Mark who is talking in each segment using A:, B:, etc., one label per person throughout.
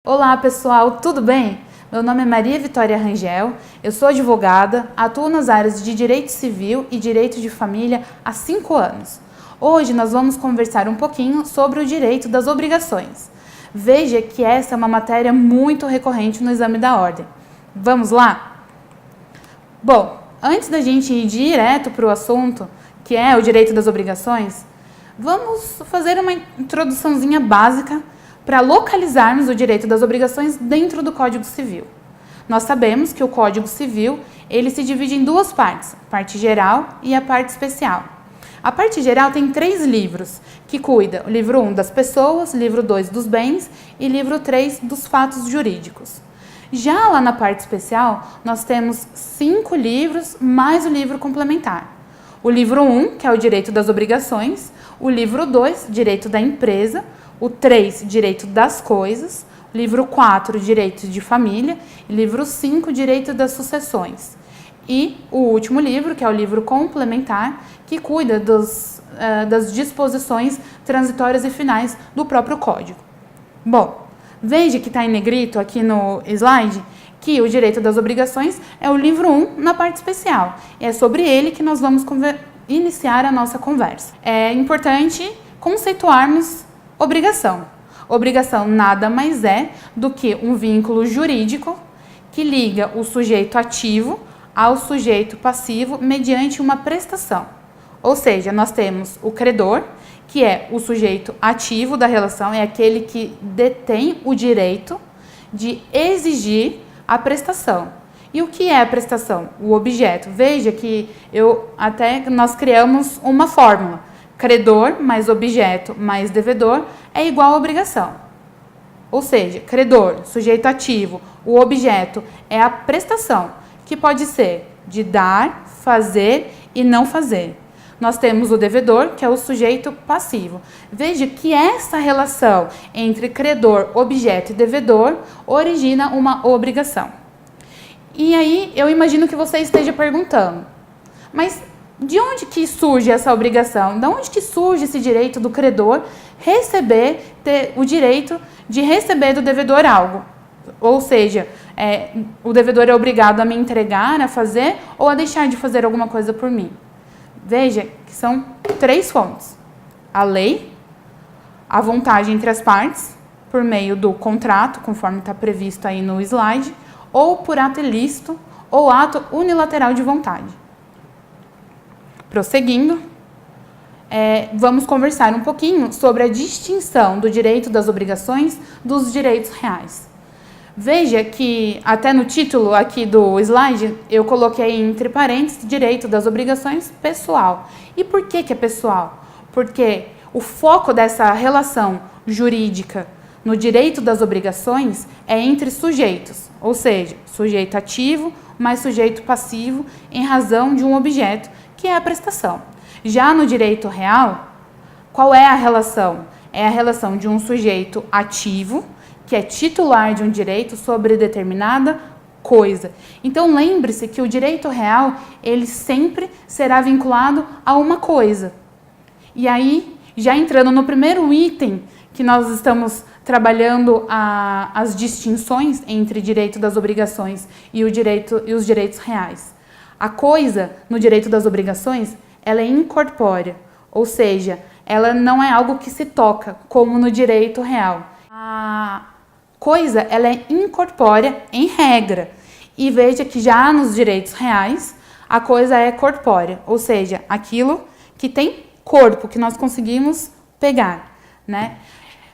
A: Olá pessoal, tudo bem? Meu nome é Maria Vitória Rangel, eu sou advogada, atuo nas áreas de Direito Civil e Direito de Família há 5 anos. Hoje nós vamos conversar um pouquinho sobre o direito das obrigações. Veja que essa é uma matéria muito recorrente no exame da ordem. Vamos lá? Bom, antes da gente ir direto para o assunto, que é o direito das obrigações, vamos fazer uma introduçãozinha básica para localizarmos o direito das obrigações dentro do Código Civil. Nós sabemos que o Código Civil ele se divide em duas partes, a parte geral e a parte especial. A parte geral tem 3 livros, que cuida o livro 1 das pessoas, livro 2 dos bens e livro 3 dos fatos jurídicos. Já lá na parte especial, nós temos 5 livros mais o livro complementar. O livro 1, que é o direito das obrigações, o livro 2, direito da empresa, o 3, direito das coisas, o livro 4, direito de família, e livro 5, direito das sucessões. E o último livro, que é o livro complementar, que cuida das disposições transitórias e finais do próprio Código. Bom, veja que está em negrito aqui no slide que o direito das obrigações é o livro 1 na parte especial. E é sobre ele que nós vamos iniciar a nossa conversa. É importante conceituarmos obrigação. Obrigação nada mais é do que um vínculo jurídico que liga o sujeito ativo ao sujeito passivo mediante uma prestação. Ou seja, nós temos o credor, que é o sujeito ativo da relação, é aquele que detém o direito de exigir a prestação. E o que é a prestação? O objeto. Veja que nós criamos uma fórmula. Credor mais objeto mais devedor é igual a obrigação. Ou seja, credor, sujeito ativo, o objeto é a prestação, que pode ser de dar, fazer e não fazer. Nós temos o devedor, que é o sujeito passivo. Veja que essa relação entre credor, objeto e devedor origina uma obrigação. E aí, eu imagino que você esteja perguntando, mas de onde que surge essa obrigação? De onde que surge esse direito do credor ter o direito de receber do devedor algo? Ou seja, o devedor é obrigado a me entregar, a fazer ou a deixar de fazer alguma coisa por mim. Veja que são 3 fontes. A lei, a vontade entre as partes, por meio do contrato, conforme está previsto aí no slide, ou por ato ilícito ou ato unilateral de vontade. Prosseguindo, vamos conversar um pouquinho sobre a distinção do direito das obrigações dos direitos reais. Veja que até no título aqui do slide eu coloquei entre parênteses direito das obrigações pessoal. E por que é pessoal? Porque o foco dessa relação jurídica no direito das obrigações é entre sujeitos, ou seja, sujeito ativo mais sujeito passivo em razão de um objeto, que é a prestação. Já no direito real, qual é a relação? É a relação de um sujeito ativo, que é titular de um direito sobre determinada coisa. Então, lembre-se que o direito real, ele sempre será vinculado a uma coisa. E aí, já entrando no primeiro item que nós estamos trabalhando as distinções entre direito das obrigações e os direitos reais. A coisa, no direito das obrigações, ela é incorpórea, ou seja, ela não é algo que se toca, como no direito real. A coisa, ela é incorpórea em regra. E veja que já nos direitos reais, a coisa é corpórea, ou seja, aquilo que tem corpo, que nós conseguimos pegar, né?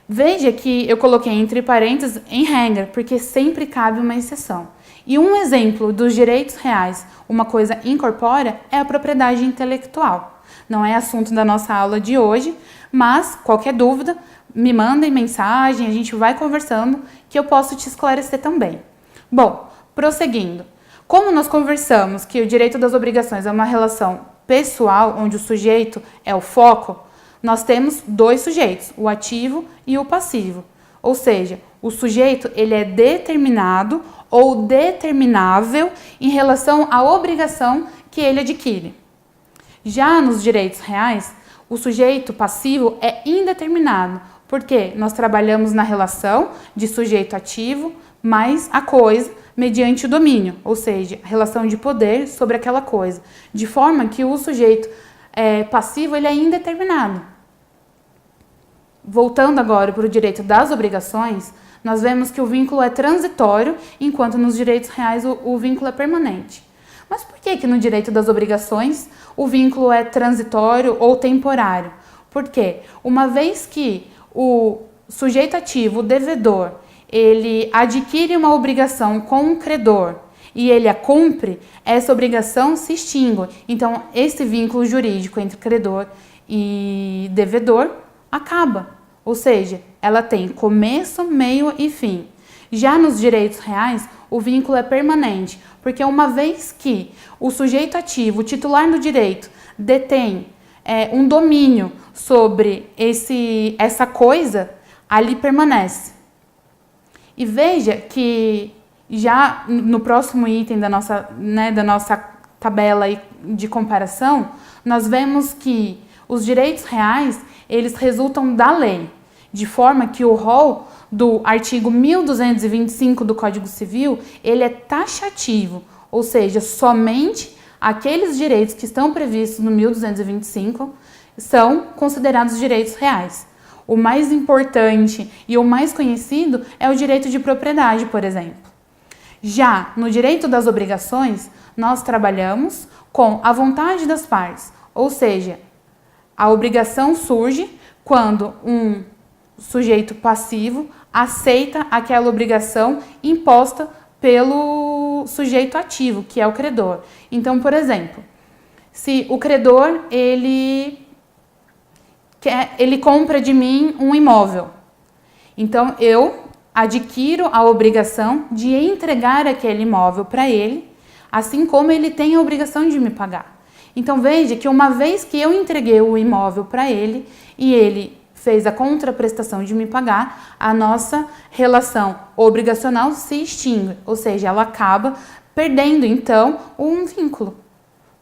A: Veja que eu coloquei entre parênteses em regra, porque sempre cabe uma exceção. E um exemplo dos direitos reais, uma coisa incorpórea, é a propriedade intelectual. Não é assunto da nossa aula de hoje, mas qualquer dúvida, me mandem mensagem, a gente vai conversando, que eu posso te esclarecer também. Bom, prosseguindo. Como nós conversamos que o direito das obrigações é uma relação pessoal, onde o sujeito é o foco, nós temos 2 sujeitos, o ativo e o passivo. Ou seja, o sujeito ele é determinado ou determinável em relação à obrigação que ele adquire. Já nos direitos reais, o sujeito passivo é indeterminado, Porque nós trabalhamos na relação de sujeito ativo mais a coisa mediante o domínio, ou seja, a relação de poder sobre aquela coisa, de forma que o sujeito passivo ele é indeterminado. Voltando agora para o direito das obrigações, nós vemos que o vínculo é transitório, enquanto nos direitos reais o vínculo é permanente. Mas por que no direito das obrigações o vínculo é transitório ou temporário? Porque uma vez que o sujeito ativo, o devedor, ele adquire uma obrigação com o credor e ele a cumpre, essa obrigação se extingue. Então, esse vínculo jurídico entre credor e devedor acaba. Ou seja, ela tem começo, meio e fim. Já nos direitos reais, o vínculo é permanente, porque uma vez que o sujeito ativo, o titular do direito, detém um domínio sobre essa coisa, ali permanece. E veja que já no próximo item da nossa tabela de comparação, nós vemos que os direitos reais, eles resultam da lei, de forma que o rol do artigo 1225 do Código Civil, ele é taxativo, ou seja, somente aqueles direitos que estão previstos no 1225 são considerados direitos reais. O mais importante e o mais conhecido é o direito de propriedade, por exemplo. Já no direito das obrigações, nós trabalhamos com a vontade das partes, ou seja, a obrigação surge quando um sujeito passivo aceita aquela obrigação imposta pelo sujeito ativo, que é o credor. Então, por exemplo, se o credor ele compra de mim um imóvel, então eu adquiro a obrigação de entregar aquele imóvel para ele, assim como ele tem a obrigação de me pagar. Então veja que uma vez que eu entreguei o imóvel para ele e ele fez a contraprestação de me pagar, a nossa relação obrigacional se extingue, ou seja, ela acaba perdendo então um vínculo.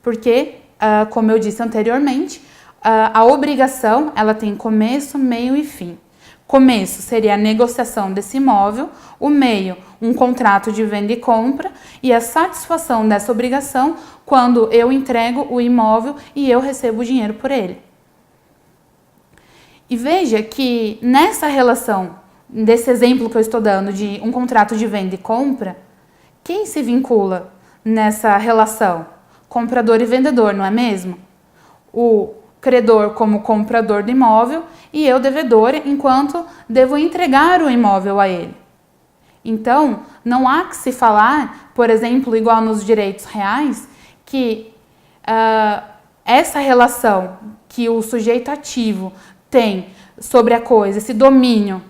A: Porque, como eu disse anteriormente, a obrigação ela tem começo, meio e fim. Começo seria a negociação desse imóvel, o meio, um contrato de venda e compra, e a satisfação dessa obrigação quando eu entrego o imóvel e eu recebo o dinheiro por ele. E veja que nessa relação, desse exemplo que eu estou dando de um contrato de venda e compra, quem se vincula nessa relação? Comprador e vendedor, não é mesmo? O credor como comprador do imóvel e eu devedor, enquanto devo entregar o imóvel a ele. Então, não há que se falar, por exemplo, igual nos direitos reais, que essa relação que o sujeito ativo tem sobre a coisa, esse domínio,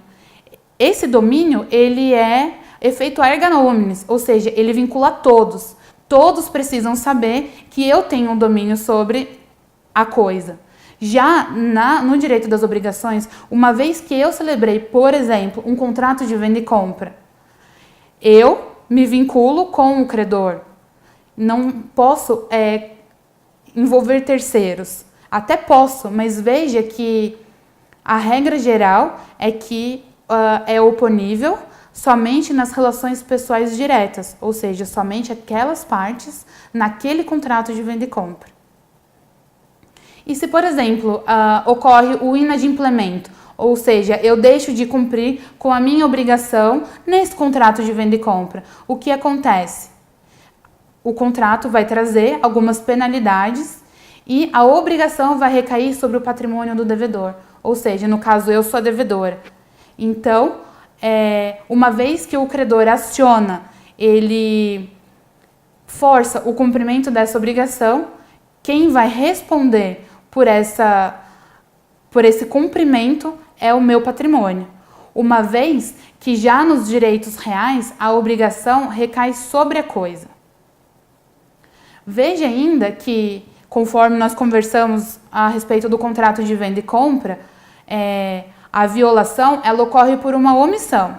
A: ele é efeito erga omnes, ou seja, ele vincula todos. Todos precisam saber que eu tenho um domínio sobre a coisa. Já no direito das obrigações, uma vez que eu celebrei, por exemplo, um contrato de venda e compra, eu me vinculo com o credor. Não posso envolver terceiros. Até posso, mas veja que a regra geral é que é oponível somente nas relações pessoais diretas, ou seja, somente aquelas partes naquele contrato de venda e compra. E se, por exemplo, ocorre o inadimplemento, ou seja, eu deixo de cumprir com a minha obrigação nesse contrato de venda e compra, o que acontece? O contrato vai trazer algumas penalidades e a obrigação vai recair sobre o patrimônio do devedor, ou seja, no caso eu sou a devedora. Então, uma vez que o credor aciona, ele força o cumprimento dessa obrigação, quem vai responder por esse cumprimento é o meu patrimônio. Uma vez que já nos direitos reais a obrigação recai sobre a coisa. Veja ainda que, conforme nós conversamos a respeito do contrato de venda e compra, a violação ela ocorre por uma omissão.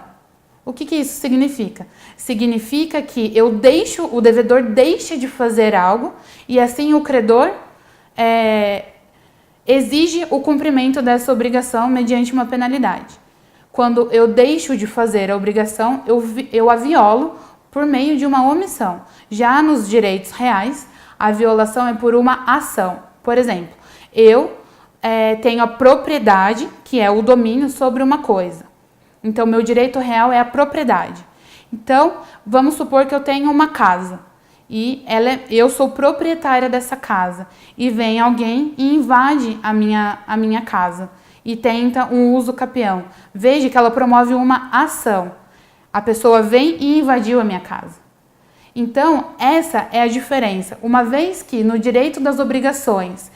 A: O que isso significa? Significa que o devedor deixa de fazer algo e assim o credor exige o cumprimento dessa obrigação mediante uma penalidade. Quando eu deixo de fazer a obrigação, eu a violo por meio de uma omissão. Já nos direitos reais, a violação é por uma ação. Por exemplo, eu tenho a propriedade, que é o domínio sobre uma coisa. Então, meu direito real é a propriedade. Então, vamos supor que eu tenho uma casa e eu sou proprietária dessa casa e vem alguém e invade a minha casa e tenta um uso capião. Veja que ela promove uma ação. A pessoa vem e invadiu a minha casa. Então, essa é a diferença. Uma vez que no direito das obrigações,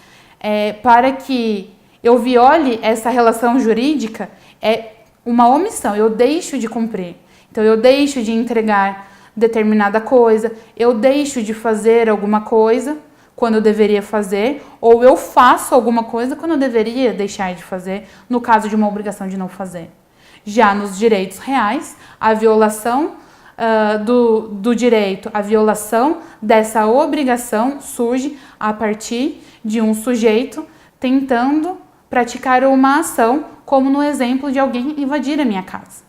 A: para que eu viole essa relação jurídica, é uma omissão, eu deixo de cumprir. Então, eu deixo de entregar determinada coisa, eu deixo de fazer alguma coisa quando eu deveria fazer, ou eu faço alguma coisa quando eu deveria deixar de fazer, no caso de uma obrigação de não fazer. Já nos direitos reais, a violação do direito, a violação dessa obrigação surge a partir de um sujeito tentando praticar uma ação, como no exemplo de alguém invadir a minha casa.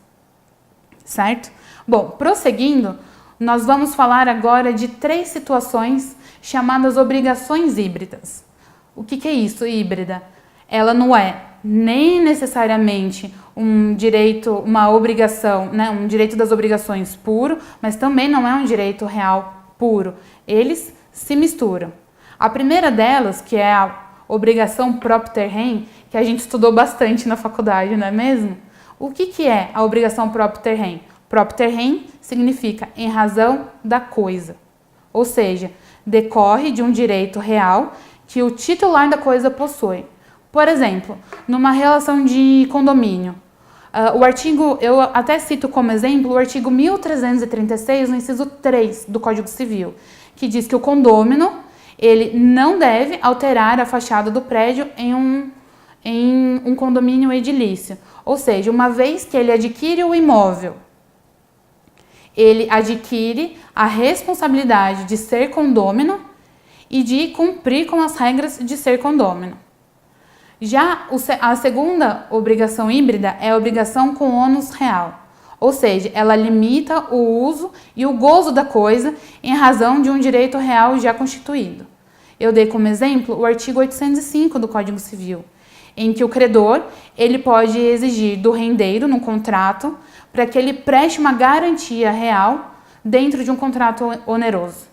A: Certo? Bom, prosseguindo, nós vamos falar agora de 3 situações chamadas obrigações híbridas. O que é isso, híbrida? Ela não é nem necessariamente um direito, uma obrigação, né, um direito das obrigações puro, mas também não é um direito real puro. Eles se misturam. A primeira delas, que é a obrigação propter rem, que a gente estudou bastante na faculdade, não é mesmo? O que é a obrigação propter rem? Propter rem significa em razão da coisa, ou seja, decorre de um direito real que o titular da coisa possui. Por exemplo, numa relação de condomínio, o artigo, eu até cito como exemplo o artigo 1336, no inciso 3 do Código Civil, que diz que o condômino ele não deve alterar a fachada do prédio em um condomínio edilício. Ou seja, uma vez que ele adquire o imóvel, ele adquire a responsabilidade de ser condômino e de cumprir com as regras de ser condômino. Já a segunda obrigação híbrida é a obrigação com ônus real, ou seja, ela limita o uso e o gozo da coisa em razão de um direito real já constituído. Eu dei como exemplo o artigo 805 do Código Civil, em que o credor ele pode exigir do rendeiro, num contrato, para que ele preste uma garantia real dentro de um contrato oneroso.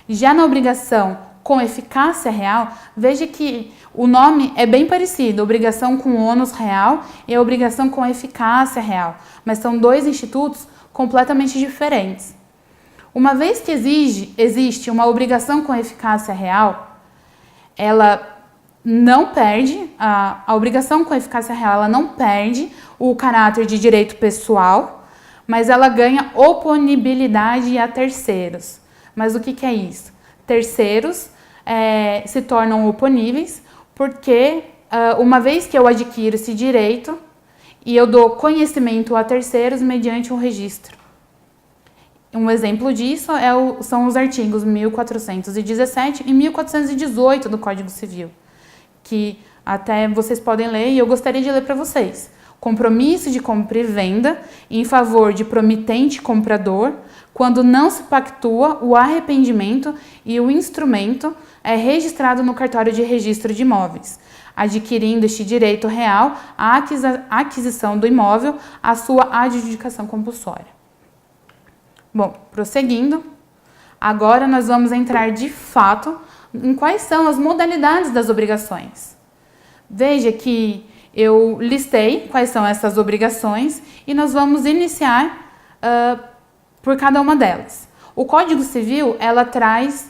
A: Já na obrigação com eficácia real, veja que o nome é bem parecido, obrigação com ônus real e obrigação com eficácia real, mas são 2 institutos completamente diferentes. Uma vez que existe uma obrigação com eficácia real, ela não perde, a obrigação com eficácia real, ela não perde o caráter de direito pessoal, mas ela ganha oponibilidade a terceiros. Mas o que é isso? Terceiros se tornam oponíveis porque, uma vez que eu adquiro esse direito, e eu dou conhecimento a terceiros mediante um registro. Um exemplo disso são os artigos 1417 e 1418 do Código Civil, que até vocês podem ler e eu gostaria de ler para vocês. Compromisso de compra e venda em favor de promitente comprador, quando não se pactua o arrependimento e o instrumento é registrado no cartório de registro de imóveis, adquirindo este direito real à aquisição do imóvel, à sua adjudicação compulsória. Bom, prosseguindo, agora nós vamos entrar de fato em quais são as modalidades das obrigações. Veja que eu listei quais são essas obrigações e nós vamos iniciar por cada uma delas. O Código Civil, ela traz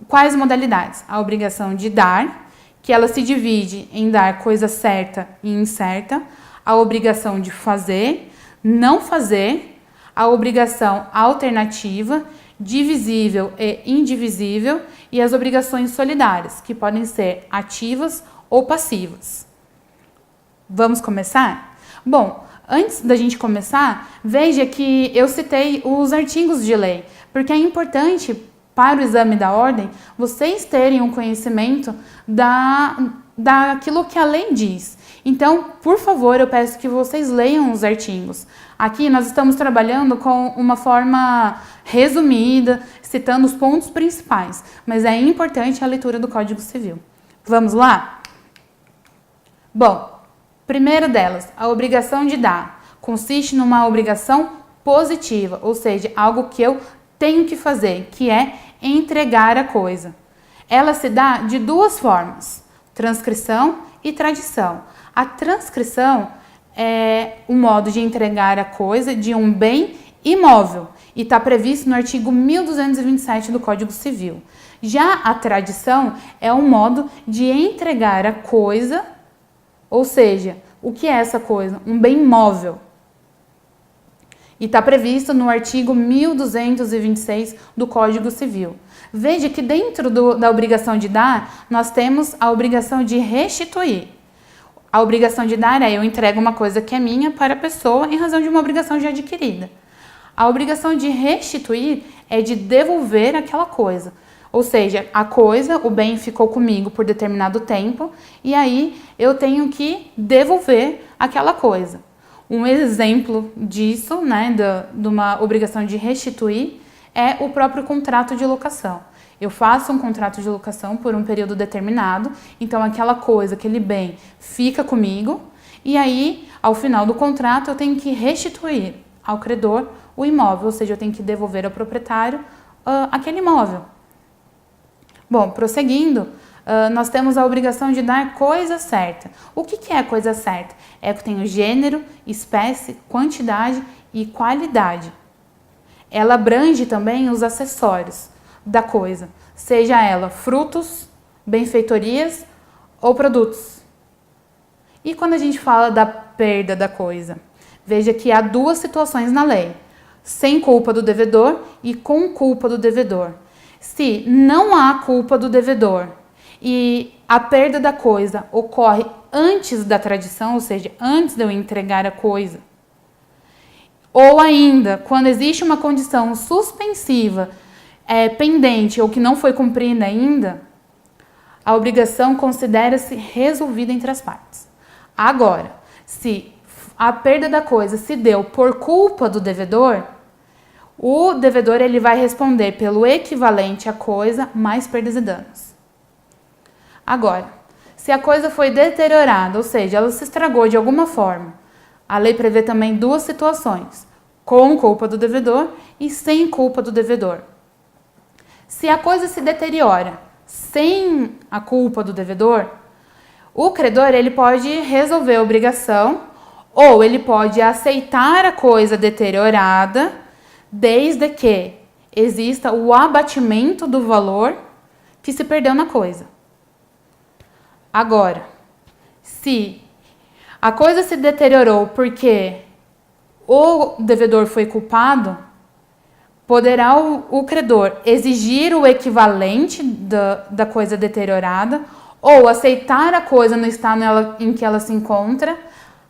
A: quais modalidades? A obrigação de dar, que ela se divide em dar coisa certa e incerta, a obrigação de fazer, não fazer, a obrigação alternativa, divisível e indivisível, e as obrigações solidárias, que podem ser ativas ou passivas. Vamos começar? Bom, antes da gente começar, veja que eu citei os artigos de lei, porque é importante para o exame da ordem vocês terem um conhecimento daquilo que a lei diz. Então, por favor, eu peço que vocês leiam os artigos. Aqui nós estamos trabalhando com uma forma resumida, citando os pontos principais, mas é importante a leitura do Código Civil. Vamos lá? Bom, primeira delas, a obrigação de dar. Consiste numa obrigação positiva, ou seja, algo que eu tenho que fazer, que é entregar a coisa. Ela se dá de duas formas, transcrição e tradição. A transcrição é o modo de entregar a coisa de um bem imóvel e está previsto no artigo 1227 do Código Civil. Já a tradição é um modo de entregar a coisa, ou seja, o que é essa coisa? Um bem móvel. E está previsto no artigo 1226 do Código Civil. Veja que dentro da obrigação de dar, nós temos a obrigação de restituir. A obrigação de dar é eu entrego uma coisa que é minha para a pessoa em razão de uma obrigação já adquirida. A obrigação de restituir é de devolver aquela coisa. Ou seja, a coisa, o bem ficou comigo por determinado tempo e aí eu tenho que devolver aquela coisa. Um exemplo disso, né, de uma obrigação de restituir, é o próprio contrato de locação. Eu faço um contrato de locação por um período determinado, então aquela coisa, aquele bem fica comigo e aí, ao final do contrato, eu tenho que restituir ao credor o imóvel, ou seja, eu tenho que devolver ao proprietário aquele imóvel. Bom, prosseguindo, nós temos a obrigação de dar coisa certa. O que é coisa certa? É que tem o gênero, espécie, quantidade e qualidade. Ela abrange também os acessórios da coisa, seja ela frutos, benfeitorias ou produtos. E quando a gente fala da perda da coisa? Veja que há duas situações na lei, sem culpa do devedor e com culpa do devedor. Se não há culpa do devedor e a perda da coisa ocorre antes da tradição, ou seja, antes de eu entregar a coisa, ou ainda quando existe uma condição suspensiva pendente ou que não foi cumprida ainda, a obrigação considera-se resolvida entre as partes. Agora, se a perda da coisa se deu por culpa do devedor, o devedor ele vai responder pelo equivalente à coisa mais perdas e danos. Agora, se a coisa foi deteriorada, ou seja, ela se estragou de alguma forma, a lei prevê também duas situações, com culpa do devedor e sem culpa do devedor. Se a coisa se deteriora sem a culpa do devedor, o credor ele pode resolver a obrigação ou ele pode aceitar a coisa deteriorada desde que exista o abatimento do valor que se perdeu na coisa. Agora, se a coisa se deteriorou porque o devedor foi culpado, poderá o credor exigir o equivalente da coisa deteriorada ou aceitar a coisa no estado em que ela se encontra,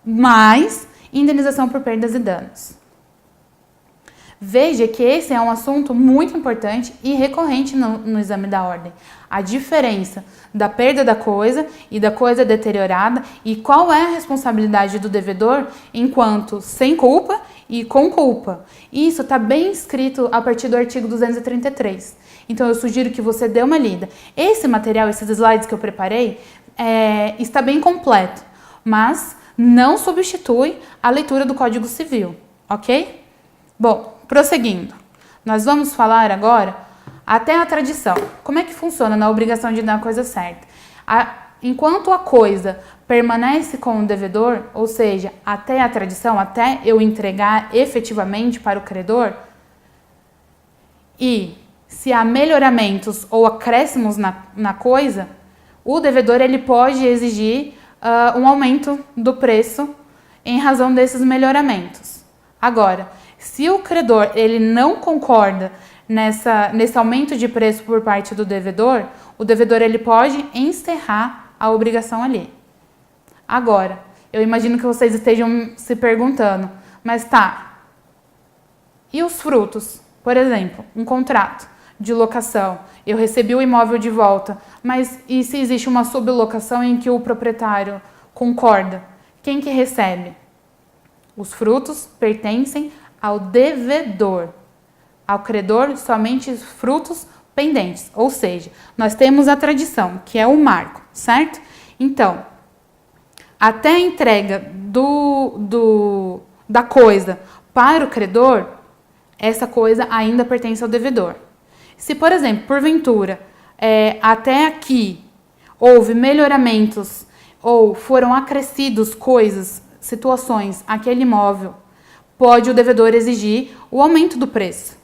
A: mais indenização por perdas e danos. Veja que esse é um assunto muito importante e recorrente no exame da ordem. A diferença da perda da coisa e da coisa deteriorada e qual é a responsabilidade do devedor enquanto sem culpa e com culpa. Isso está bem escrito a partir do artigo 233. Então eu sugiro que você dê uma lida. Esse material, esses slides que eu preparei, está bem completo, mas não substitui a leitura do Código Civil, ok? Bom, prosseguindo, nós vamos falar agora até a tradição. Como é que funciona na obrigação de dar a coisa certa? Enquanto a coisa permanece com o devedor, ou seja, até a tradição, até eu entregar efetivamente para o credor, e se há melhoramentos ou acréscimos na coisa, o devedor ele pode exigir um aumento do preço em razão desses melhoramentos. Agora, se o credor ele não concorda nesse aumento de preço por parte do devedor, o devedor ele pode encerrar a obrigação ali. Agora, eu imagino que vocês estejam se perguntando, mas tá, e os frutos? Por exemplo, um contrato de locação, eu recebi o imóvel de volta, mas e se existe uma sublocação em que o proprietário concorda? Quem que recebe? Os frutos pertencem ao devedor. Ao credor, somente os frutos pendentes. Ou seja, nós temos a tradição, que é o marco, certo? Então, até a entrega da coisa para o credor, essa coisa ainda pertence ao devedor. Se, por exemplo, porventura, até aqui houve melhoramentos ou foram acrescidos coisas, situações, aquele imóvel, pode o devedor exigir o aumento do preço.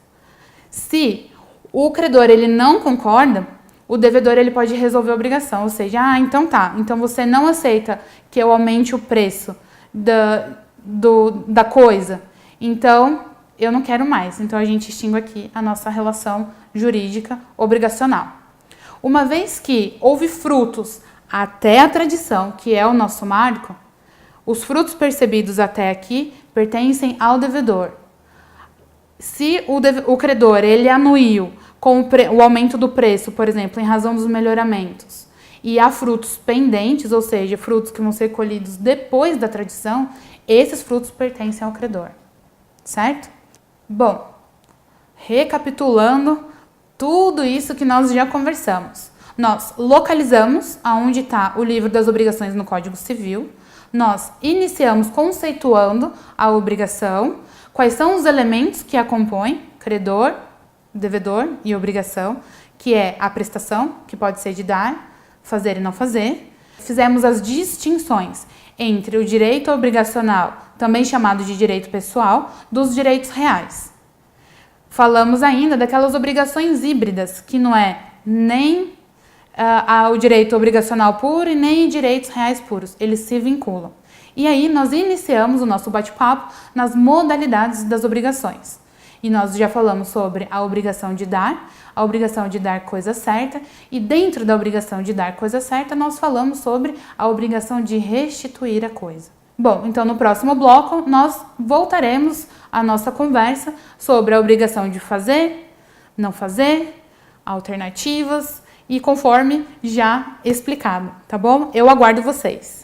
A: Se o credor ele não concorda, o devedor ele pode resolver a obrigação, ou seja, então tá, então você não aceita que eu aumente o preço da coisa, então eu não quero mais. Então a gente extingue aqui a nossa relação jurídica obrigacional. Uma vez que houve frutos até a tradição, que é o nosso marco, os frutos percebidos até aqui pertencem ao devedor. Se o credor ele anuiu com o aumento do preço, por exemplo, em razão dos melhoramentos, e há frutos pendentes, ou seja, frutos que vão ser colhidos depois da tradição, esses frutos pertencem ao credor, certo? Bom, recapitulando tudo isso que nós já conversamos. Nós localizamos aonde está o livro das obrigações no Código Civil, nós iniciamos conceituando a obrigação, quais são os elementos que a compõem, credor, devedor e obrigação, que é a prestação, que pode ser de dar, fazer e não fazer. Fizemos as distinções entre o direito obrigacional, também chamado de direito pessoal, dos direitos reais. Falamos ainda daquelas obrigações híbridas, que não é nem o direito obrigacional puro e nem direitos reais puros, eles se vinculam. E aí nós iniciamos o nosso bate-papo nas modalidades das obrigações. E nós já falamos sobre a obrigação de dar, a obrigação de dar coisa certa, e dentro da obrigação de dar coisa certa, nós falamos sobre a obrigação de restituir a coisa. Bom, então no próximo bloco nós voltaremos a nossa conversa sobre a obrigação de fazer, não fazer, alternativas e conforme já explicado, tá bom? Eu aguardo vocês.